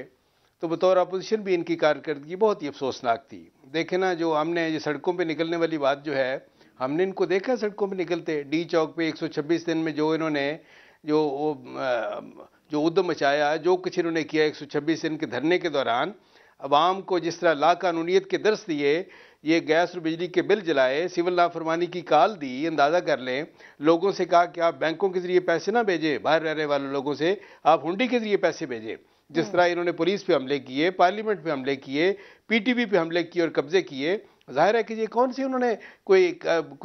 तो बतौर अपोजिशन भी इनकी कारकर्दगी बहुत ही अफसोसनाक थी। देखे ना, जो हमने ये सड़कों पे निकलने वाली बात जो है, हमने इनको देखा सड़कों पे निकलते, डी चौक पे 126 दिन में जो इन्होंने जो उद्यम मचाया, जो कुछ इन्होंने किया 126 दिन के धरने के दौरान, अवाम को जिस तरह लाकानूनियत के दर्स दिए, ये गैस और बिजली के बिल जलाए, सिविल नाफरमानी की काल दी, अंदाज़ा कर लें। लोगों से कहा कि आप बैंकों के ज़रिए पैसे ना भेजें, बाहर रहने वाले लोगों से आप हुंडी के ज़रिए पैसे भेजें। जिस तरह इन्होंने पुलिस पे हमले किए, पार्लियामेंट पे हमले किए, PTV पे हमले किए और कब्जे किए, जाहिर है कि ये कौन सी उन्होंने कोई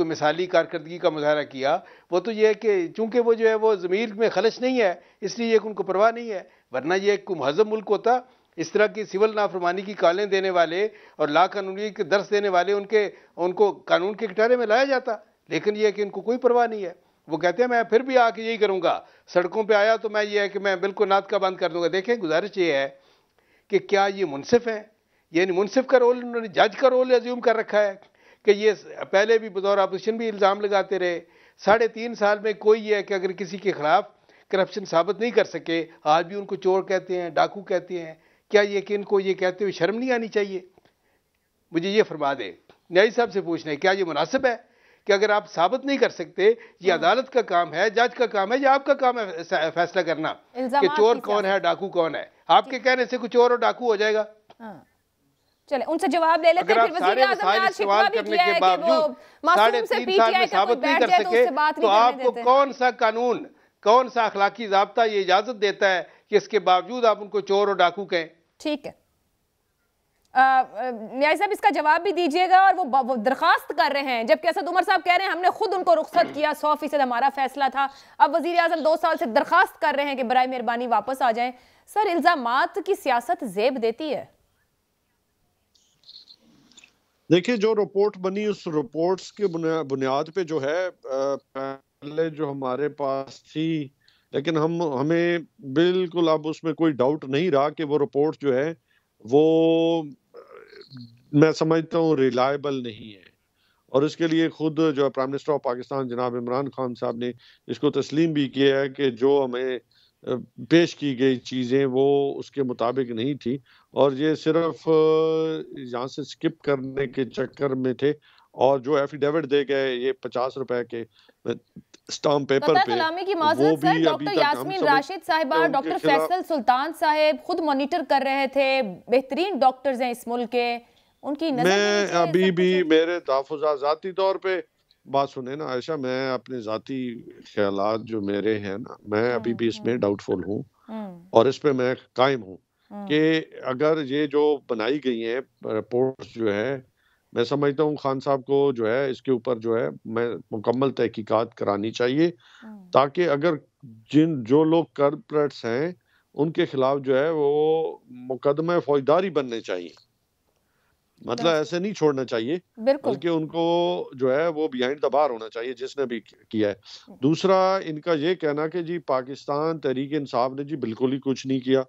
मिसाली कारकर्दगी का मुजाहरा किया। वो तो ये है कि चूंकि वो जो है वो ज़मीर में खलश नहीं है, इसलिए उनको परवाह नहीं है। वरना ये एक महज़ब मुल्क होता, इस तरह की सिविल नाफरमानी की कालें देने वाले और लाकानूनी के दर्स देने वाले उनको कानून के कटारे में लाया जाता। लेकिन यह है कि इनको कोई परवाह नहीं है। वो कहते हैं मैं फिर भी आके यही करूंगा, सड़कों पे आया तो मैं ये है कि मैं बिल्कुल नात का बंद कर दूंगा। देखें, गुजारिश ये है कि क्या ये मुनसिफ है? यानी मुनसिफ का रोल, उन्होंने जज का रोल एज्यूम कर रखा है कि ये पहले भी बतौर अपोजिशन भी इल्ज़ाम लगाते रहे। 3.5 साल में कोई ये है कि अगर किसी के खिलाफ करप्शन साबित नहीं कर सके, आज भी उनको चोर कहते हैं, डाकू कहते हैं। क्या ये कि इनको ये कहते हुए शर्म नहीं आनी चाहिए? मुझे ये फरमा दे, न्यायी साहब से पूछना है, क्या ये मुनासिब है कि अगर आप साबित नहीं कर सकते, ये अदालत का काम है, जज का काम है, या आपका काम है फैसला करना कि चोर कौन है, डाकू कौन है? आपके कहने से कुछ चोर और डाकू हो जाएगा? चले, उनसे जवाब ले लेते हैं। फिर वज़ीर आज़म ने सवाल करने के बावजूद 3.5 साल में साबित नहीं कर सके, तो आपको कौन सा कानून, कौन सा अखलाकी ज़ाब्ता ये इजाजत देता है कि इसके बावजूद आप उनको चोर और डाकू कहें? ठीक है, न्याय साहब इसका जवाब भी दीजिएगा। और वो दरखास्त कर रहे हैं, जबकि असद उमर साहब कह रहे हैं हमने खुद उनको रुखसत किया, 100% हमारा फैसला था। अब वजीर आजम 2 साल से दरखास्त कर रहे हैं कि बराए मेहरबानी वापस आ जाएं। सर, इल्जामात की सियासत जेब देती है? देखिए, जो रिपोर्ट बनी उस रिपोर्ट्स के बुनियाद पे जो है पहले जो हमारे पास थी, लेकिन हमें बिल्कुल अब उसमें कोई डाउट नहीं रहा कि वो रिपोर्ट जो है वो मैं समझता हूँ रिलायबल नहीं है। और इसके लिए खुद जो है प्राइम मिनिस्टर ऑफ पाकिस्तान जनाब इमरान खान साहब ने इसको तस्लीम भी किया है कि जो हमें पेश की गई चीज़ें वो उसके मुताबिक नहीं थी, और ये सिर्फ यहाँ से स्किप करने के चक्कर में थे। और जो एफिडेविट दे गए ये 50 रुपए के स्टाम्प पेपर पे, की वो भी डॉक्टर यास्मीन राशिद साहिबा, डॉक्टर फैसल सुल्तान साहब खुद मॉनिटर कर रहे थे, बेहतरीन डॉक्टर्स हैं इस मुल्क के, उनकी नजर मैं अभी भी मेरे तहफ़्फ़ुज़ात ज़ाती तौर पे बात सुने ना आयशा, मैं अपने ज़ाती ख्यालात जो मेरे हैं ना, मैं अभी भी इसमें डाउटफुल हूँ और इस पे मैं कायम हूँ कि अगर ये जो बनाई गई हैं रिपोर्ट्स जो है, मैं समझता हूँ खान साहब को जो है इसके ऊपर जो है मैं मुकम्मल तहकीकात करानी चाहिए, ताकि अगर जो लोग कल्प्रेट्स हैं उनके खिलाफ जो है वो मुकदमा फौजदारी बनने चाहिए। मतलब ऐसे नहीं छोड़ना चाहिए, बल्कि उनको जो है वो बिहाइंड द बार होना चाहिए जिसने भी किया है। दूसरा, इनका ये कहना कि जी पाकिस्तान तहरीक इंसाफ ने जी बिल्कुल ही कुछ नहीं किया।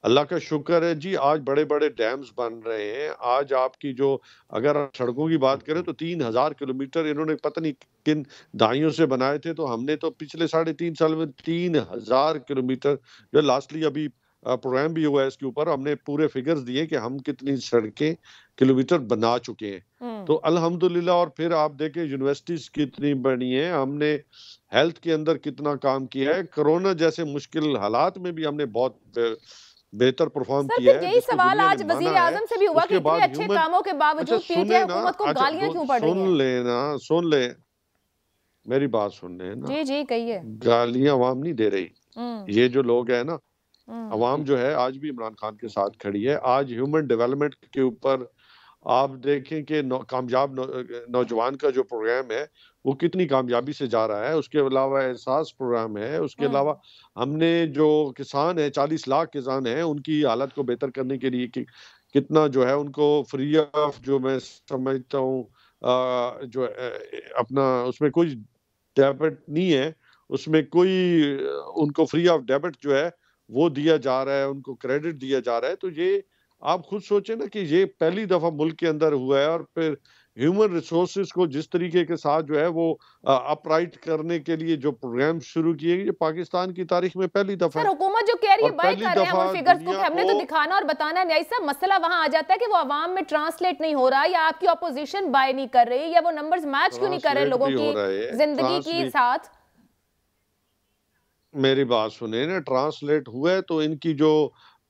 अल्लाह का शुक्र है जी, आज बड़े बड़े डैम्स बन रहे हैं। आज आपकी जो अगर सड़कों की बात करें तो 3000 किलोमीटर इन्होंने पता नहीं किन दाइयों से बनाए थे, तो हमने तो पिछले 3.5 साल में 3000 किलोमीटर जो लास्टली अभी प्रोग्राम भी हुआ है इसके ऊपर, हमने पूरे फिगर्स दिए कि हम कितनी सड़कें किलोमीटर बना चुके हैं। तो अल्हम्दुलिल्लाह। और फिर आप देखें यूनिवर्सिटीज कितनी बनी है, हमने हेल्थ के अंदर कितना काम किया है, कोरोना जैसे मुश्किल हालात में भी हमने बहुत बेहतर परफॉर्म किया है। यही सवाल आज वजीर आजम से भी हुआ कि इतने अच्छे कामों के बावजूद पीटीआई हुकूमत को गालियां क्यों पड़ रही हैं? सुन ले, मेरी बात सुन ले ना। जी जी कहिए। गालियां आवाम नहीं दे रही, ये जो लोग हैं ना, अवाम जो है आज भी इमरान खान के साथ खड़ी है। आज ह्यूमन डेवलपमेंट के ऊपर आप देखें कि कामयाब नौजवान का जो प्रोग्राम है वो कितनी कामयाबी से जा रहा है। उसके अलावा एहसास प्रोग्राम है, उसके अलावा हमने जो किसान है 40 लाख किसान हैं, उनकी हालत को बेहतर करने के लिए कितना जो है उनको फ्री ऑफ, जो मैं समझता हूँ जो अपना उसमें कोई डेबिट नहीं है, उसमें कोई उनको फ्री ऑफ डेबिट जो है वो दिया जा रहा है, उनको क्रेडिट दिया जा रहा है। तो ये आप खुद सोचें ना कि ये पहली दफा मुल्क के अंदर हुआ है। और फिर ह्यूमन रिसोर्सेज को जिस तरीके के साथ जो है वो अपराइट करने के लिए जो प्रोग्राम शुरू किए, ये पाकिस्तान की तारीख में पहली दफा। सर, हुकूमत जो कह रही है बाय कर रहे हैं वो फिगर्स को, हमने तो दिखाना और बताना है। सब मसला वहां आ जाता है कि वो अवाम में ट्रांसलेट नहीं हो रहा, या आपकी ऑपोजिशन बाय नहीं कर रही, या वो नंबर्स मैच क्यों नहीं कर रहे लोगों की जिंदगी के साथ। मेरी बात सुने ना, ट्रांसलेट हुआ है तो इनकी जो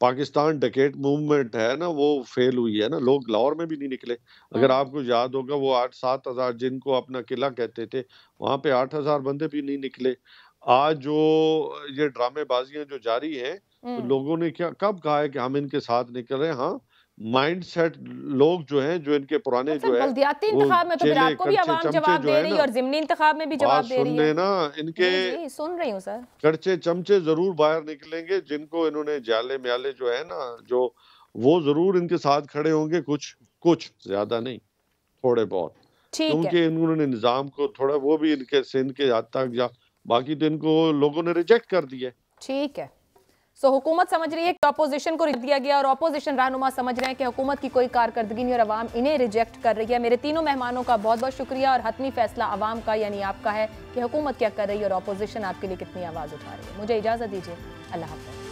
पाकिस्तान डकैत मूवमेंट है ना वो फेल हुई है ना। लोग लाहौर में भी नहीं निकले। अगर आपको याद होगा वो 8-7 हजार जिनको अपना किला कहते थे, वहां पे 8,000 बंदे भी नहीं निकले। आज जो ये ड्रामेबाजियां जो जारी हैं, तो लोगों ने क्या कब कहा है कि हम इनके साथ निकल रहे हैं? हाँ, माइंडसेट लोग जो हैं, जो इनके पुराने जो है बल्दियाती इंतखाब में तो फिर आपको भी आवाम जवाब दे रही है और ज़िमनी इंतखाब में भी जवाब दे रही है ना। इनके सुन रही हूं सर, कड़चे चमचे जरूर बाहर निकलेंगे, जिनको इन्होंने जाले म्याले जो है ना, जो वो जरूर इनके साथ खड़े होंगे, कुछ ज्यादा नहीं, थोड़े बहुत, क्योंकि इन्होंने निजाम को थोड़ा वो भी इनके सिंध के हद तक, या बाकी तो इनको लोगों ने रिजेक्ट कर दिया। ठीक है। सो हुकूमत समझ रही है कि अपोजिशन को दिया गया, और अपोजिशन रहनुमा समझ रहे हैं कि हुकूमत की कोई कारकर्दगी नहीं और अवाम इन्हें रिजेक्ट कर रही है। मेरे तीनों मेहमानों का बहुत बहुत शुक्रिया, और हतमी फैसला अवाम का यानी आपका है कि हुकूमत क्या कर रही है और अपोजिशन आपके लिए कितनी आवाज़ उठा रही है। मुझे इजाज़त दीजिए, अल्लाह हाफ़िज़।